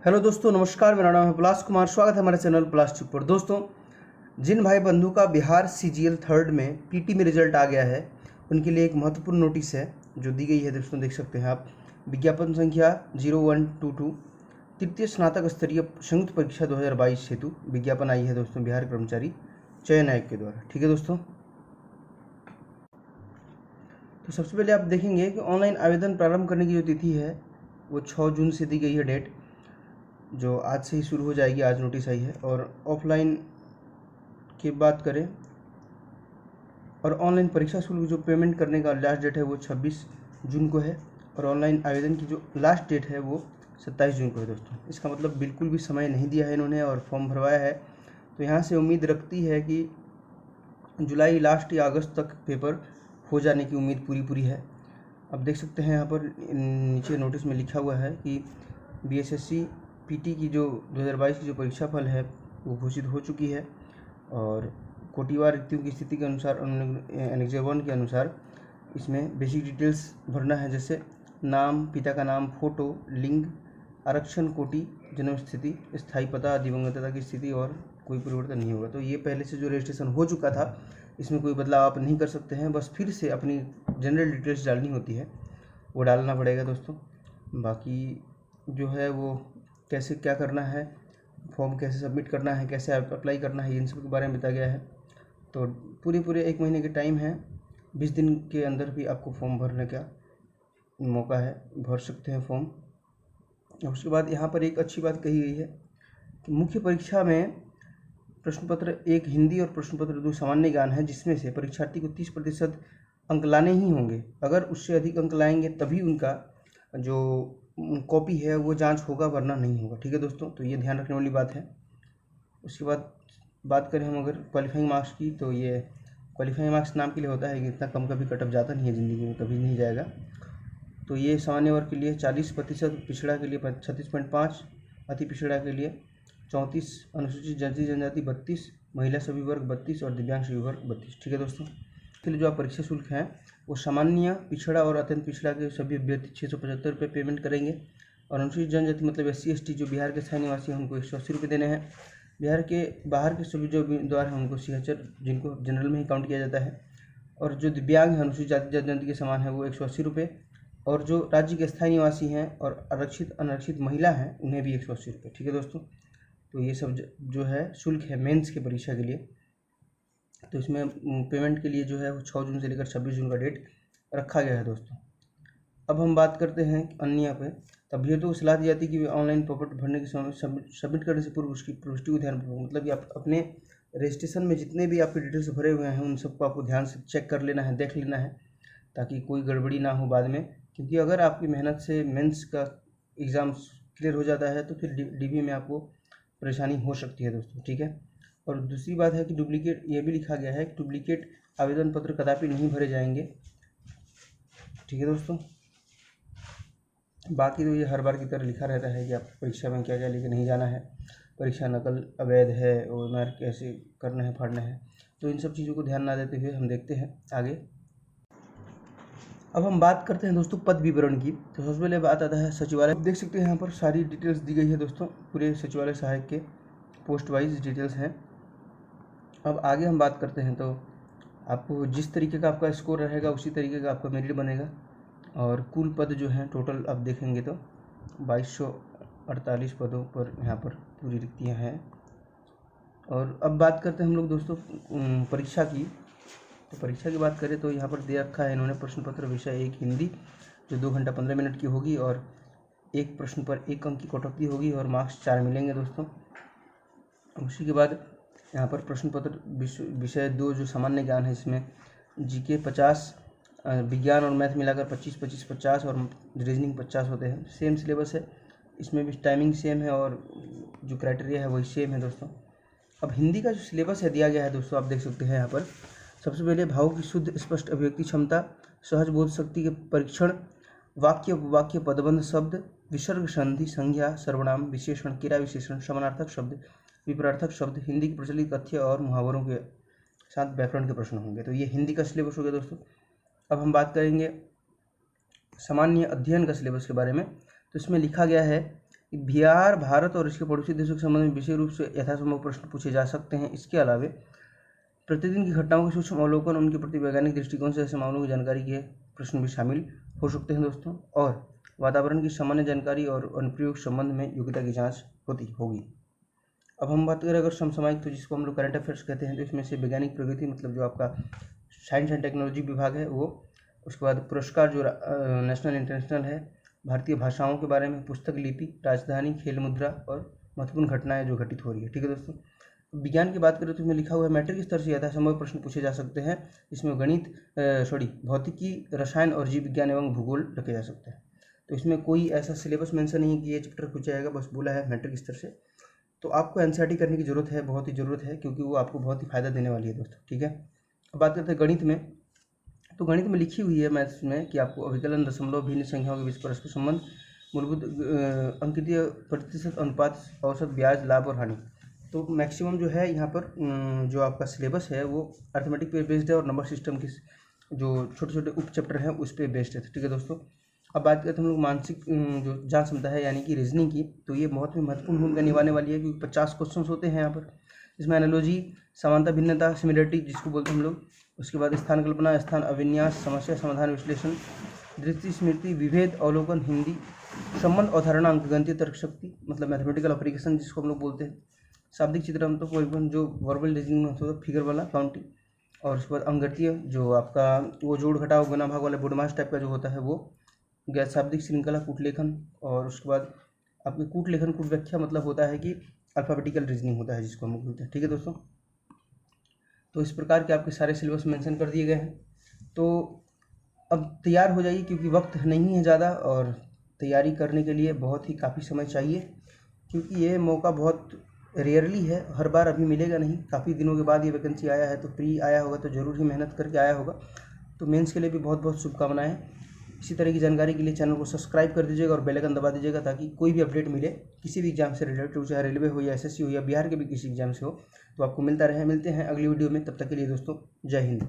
Hello दोस्तों, नमस्कार। मेरा नाम है पलाश कुमार। स्वागत है हमारे चैनल प्लास्टिक पर। दोस्तों, जिन भाई बंधु का बिहार सीजीएल थर्ड में पीटी में रिजल्ट आ गया है, उनके लिए एक महत्वपूर्ण नोटिस है जो दी गई है। दोस्तों, देख सकते हैं आप, विज्ञापन संख्या 0122 तृतीय स्नातक स्तरीय संयुक्त परीक्षा 2022 हेतु विज्ञापन आई है दोस्तों, बिहार कर्मचारी चयन आयोग के द्वारा। ठीक है दोस्तों, तो सबसे पहले आप देखेंगे कि ऑनलाइन आवेदन प्रारंभ करने की जो तिथि है वो 6 जून से दी गई है डेट, जो आज से ही शुरू हो जाएगी। आज नोटिस आई है। और ऑफलाइन की बात करें और ऑनलाइन परीक्षा शुल्क जो पेमेंट करने का लास्ट डेट है वो 26 जून को है, और ऑनलाइन आवेदन की जो लास्ट डेट है वो 27 जून को है। दोस्तों, इसका मतलब बिल्कुल भी समय नहीं दिया है इन्होंने और फॉर्म भरवाया है। तो यहाँ से उम्मीद रखती है कि जुलाई लास्ट या अगस्त तक पेपर हो जाने की उम्मीद पूरी है। अब देख सकते हैं यहाँ पर नीचे नोटिस में लिखा हुआ है कि बीएसएससी पीटी की जो 2022 की जो परीक्षा फल है वो घोषित हो चुकी है, और कोटिवार रिक्तियों की स्थिति के अनुसार एनेक्जर 1 के अनुसार इसमें बेसिक डिटेल्स भरना है, जैसे नाम, पिता का नाम, फोटो, लिंग, आरक्षण कोटि, जन्म स्थिति, स्थायी पता, दिवंगतता की स्थिति, और कोई परिवर्तन नहीं होगा। तो ये पहले से जो रजिस्ट्रेशन हो चुका था, इसमें कोई बदलाव आप नहीं कर सकते हैं। बस फिर से अपनी जनरल डिटेल्स डालनी होती है, वो डालना पड़ेगा दोस्तों। बाकी जो है वो कैसे क्या करना है, फॉर्म कैसे सबमिट करना है, कैसे अप्लाई करना है, इन सब के बारे में बताया गया है। तो पूरे 1 महीने के टाइम है, 20 दिन के अंदर भी आपको फॉर्म भरने का मौका है, भर सकते हैं फॉर्म। उसके बाद यहाँ पर एक अच्छी बात कही गई है कि मुख्य परीक्षा में प्रश्न पत्र 1 हिंदी और प्रश्न पत्र 2 सामान्य ज्ञान है, जिसमें से परीक्षार्थी को 30% अंक लाने ही होंगे। अगर उससे अधिक अंक लाएंगे तभी उनका जो कॉपी है वो जांच होगा, वरना नहीं होगा। ठीक है दोस्तों, तो ये ध्यान रखने वाली बात है। उसके बाद बात करें हम अगर क्वालिफाइंग मार्क्स की, तो ये क्वालिफाइंग मार्क्स नाम के लिए होता है कि इतना कम कभी कटअप जाता नहीं है, ज़िंदगी में कभी नहीं जाएगा। तो ये सामान्य वर्ग के लिए 40%, पिछड़ा के लिए 36.5, अति पिछड़ा के लिए 34, अनुसूचित जाति जनजाति 32, महिला सभी वर्ग 32 और दिव्यांग सभी वर्ग 32। ठीक है दोस्तों, इसके लिए जो आप परीक्षा शुल्क हैं वो सामान्य, पिछड़ा और अत्यंत पिछड़ा के सभी अभ्यर्थी 675 रुपये पेमेंट करेंगे, और अनुसूचित जनजाति मतलब SC ST जो बिहार के स्थायी निवासी हैं उनको 180 रुपये देने हैं। बिहार के बाहर के सभी जो उम्मीदवार हैं उनको 76, जिनको जनरल में ही काउंट किया जाता है, और जो दिव्यांग हैं अनुसूचित जाति जनजाति के समान है वो 180 रुपये, और जो राज्य के स्थायी निवासी हैं और आरक्षित अनारक्षित महिला हैं उन्हें भी 180 रुपये। ठीक है दोस्तों, तो ये सब जो है शुल्क है मेंस की परीक्षा के लिए। तो इसमें पेमेंट के लिए जो है वो 6 जून से लेकर 26 जून का डेट रखा गया है दोस्तों। अब हम बात करते हैं अन्य पे। तो अभ्यर्थियों को सलाह दी जाती है कि ऑनलाइन प्रॉपर्टी भरने के समय सबमिट करने से पूर्व उसकी प्रविष्टि को ध्यान रखो। मतलब कि आप अपने रजिस्ट्रेशन में जितने भी आपके डिटेल्स भरे हुए हैं उन सबको आपको ध्यान से चेक कर लेना है, देख लेना है, ताकि कोई गड़बड़ी ना हो बाद में। क्योंकि अगर आपकी मेहनत से मेंस का एग्ज़ाम क्लियर हो जाता है तो फिर डीबी में आपको परेशानी हो सकती है दोस्तों। ठीक है, और दूसरी बात है कि डुप्लीकेट, ये भी लिखा गया है कि डुप्लीकेट आवेदन पत्र कदापि नहीं भरे जाएंगे। ठीक है दोस्तों, बाकी तो ये हर बार की तरह लिखा रहता है कि आप परीक्षा में क्या क्या लेके नहीं जाना है, परीक्षा नकल अवैध है, OMR कैसे करना है, फाड़ना है। तो इन सब चीज़ों को ध्यान ना देते हुए हम देखते हैं आगे। अब हम बात करते हैं दोस्तों पद विवरण की। तो सबसे पहले बात आता है सचिवालय। देख सकते हैं यहाँ पर सारी डिटेल्स दी गई है दोस्तों, पूरे सचिवालय सहायक के पोस्ट वाइज डिटेल्स हैं। अब आगे हम बात करते हैं, तो आपको जिस तरीके का आपका स्कोर रहेगा उसी तरीके का आपका मेरिट बनेगा, और कुल पद जो हैं टोटल आप देखेंगे तो 2248 पदों पर यहाँ पर पूरी रिक्तियाँ हैं। और अब बात करते हैं हम लोग दोस्तों परीक्षा की। तो परीक्षा की बात करें तो यहाँ पर दे रखा है इन्होंने प्रश्न पत्र विषय 1 हिंदी जो 2 घंटा 15 मिनट की होगी, और एक प्रश्न पर 1 अंक की कटौती होगी, और मार्क्स 4 मिलेंगे दोस्तों। उसी के बाद यहाँ पर प्रश्न पत्र विषय 2 जो सामान्य ज्ञान है, इसमें जीके 50, विज्ञान और मैथ मिलाकर 25, 50 और रीजनिंग 50 होते हैं। सेम सिलेबस है, इसमें भी टाइमिंग सेम है और जो क्राइटेरिया है वही सेम है दोस्तों। अब हिंदी का जो सिलेबस है दिया गया है दोस्तों, आप देख सकते हैं यहाँ पर। सबसे पहले भाव की शुद्ध स्पष्ट अभिव्यक्ति क्षमता, सहज बोध शक्ति के परीक्षण, वाक्य उपवाक्य पदबंध शब्द, विसर्ग संधि संज्ञा सर्वनाम विशेषण क्रिया विशेषण समानार्थक शब्द विपरार्थक शब्द, हिंदी के प्रचलित तथ्य और मुहावरों के साथ व्याकरण के प्रश्न होंगे। तो ये हिंदी का सिलेबस हो गया दोस्तों। अब हम बात करेंगे सामान्य अध्ययन का सिलेबस के बारे में। तो इसमें लिखा गया है बिहार, भारत और इसके पड़ोसी देशों के संबंध में विशेष रूप से यथासंभव प्रश्न पूछे जा सकते हैं। इसके अलावा प्रतिदिन की घटनाओं के सूक्ष्म अवलोकन, उनके प्रति वैज्ञानिक दृष्टिकोण से ऐसे मामलों की जानकारी के प्रश्न भी शामिल हो सकते हैं दोस्तों। और वातावरण की सामान्य जानकारी और अनुप्रयोग संबंध में योग्यता की जांच होगी। अब हम बात करें अगर समसामयिक, तो जिसको हम लोग करंट अफेयर्स कहते हैं, तो इसमें से वैज्ञानिक प्रगति मतलब जो आपका साइंस एंड टेक्नोलॉजी विभाग है वो, उसके बाद पुरस्कार जो नेशनल इंटरनेशनल है, भारतीय भाषाओं के बारे में, पुस्तक लिपि, राजधानी, खेल मुद्रा और महत्वपूर्ण घटनाएं जो घटित हो रही है। ठीक है दोस्तों। विज्ञान की बात करें तो इसमें लिखा हुआ है मैट्रिक स्तर से यथासंभव प्रश्न पूछे जा सकते हैं। इसमें गणित, भौतिकी, रसायन और जीव विज्ञान एवं भूगोल रखे जा सकते हैं। तो इसमें कोई ऐसा सिलेबस मेंशन नहीं है कि ये चैप्टर पूछा जाएगा, बस बोला है मैट्रिक स्तर से। तो आपको एनसीईआरटी करने की जरूरत है, बहुत ही ज़रूरत है, क्योंकि वो आपको बहुत ही फायदा देने वाली है दोस्तों। ठीक है। अब बात करते हैं गणित में। तो गणित में लिखी हुई है मैथ्स में कि आपको अभिकलन, दशमलव, भिन्न संख्याओं के बीच परस्पर संबंध, मूलभूत अंकितीय, प्रतिशत, अनुपात, औसत, ब्याज, लाभ और हानि। तो मैक्सिमम जो है यहाँ पर जो आपका सिलेबस है वो अर्थमेटिक पे बेस्ड है और नंबर सिस्टम के जो छोटे छोटे उप चैप्टर हैं उस पर बेस्ड है। ठीक है दोस्तों। अब बात करते हैं हम लोग मानसिक जो जांच क्षमता है यानी कि रीजनिंग की, तो ये बहुत ही महत्वपूर्ण भूमिका निभाने वाली है, क्योंकि 50 क्वेश्चन होते हैं यहाँ पर। इसमें एनालॉजी, समानता, भिन्नता, सिमिलरिटी जिसको बोलते हैं हम लोग, उसके बाद स्थान कल्पना, स्थान अभिन्यास, समस्या समाधान, विश्लेषण, दृष्टि, स्मृति, विभेद, अवलोकन, हिंदी, संबंध, अवधारणा, अंकगणितीय तर्क शक्ति मतलब मैथमेटिकल एप्लीकेशन जिसको हम लोग बोलते हैं, शाब्दिक चित्रण तो कोई जो वर्बल रीजनिंग में होता है फिगर वाला काउंटिंग, और उसके बाद अंकगणितीय जो आपका वो जोड़ घटाव गुना भाग वाला बोडमास टाइप का जो होता है वो, गैर शाब्दिक श्रृंखला, कूट लेखन, और उसके बाद आपके कूट लेखन, कूट व्याख्या मतलब होता है कि अल्फाबेटिकल रीजनिंग होता है जिसको हम लोग बोलते हैं। ठीक है दोस्तों। तो इस प्रकार के आपके सारे सिलेबस मेंशन कर दिए गए हैं। तो अब तैयार हो जाइए, क्योंकि वक्त नहीं है ज़्यादा और तैयारी करने के लिए बहुत ही काफ़ी समय चाहिए, क्योंकि ये मौका बहुत रेयरली है, हर बार अभी मिलेगा नहीं। काफ़ी दिनों के बाद ये वैकेंसी आया है, तो प्री आया होगा तो ज़रूर ही मेहनत करके आया होगा। तो मेंस के लिए भी बहुत बहुत शुभकामनाएं। इसी तरह की जानकारी के लिए चैनल को सब्सक्राइब कर दीजिएगा और बेल आइकन दबा दीजिएगा, ताकि कोई भी अपडेट मिले किसी भी एग्जाम से रिलेटेड, चाहे रेलवे हो या एसएससी हो या बिहार के भी किसी एग्जाम से हो, तो आपको मिलता रहे। मिलते हैं अगली वीडियो में, तब तक के लिए दोस्तों जय हिंद।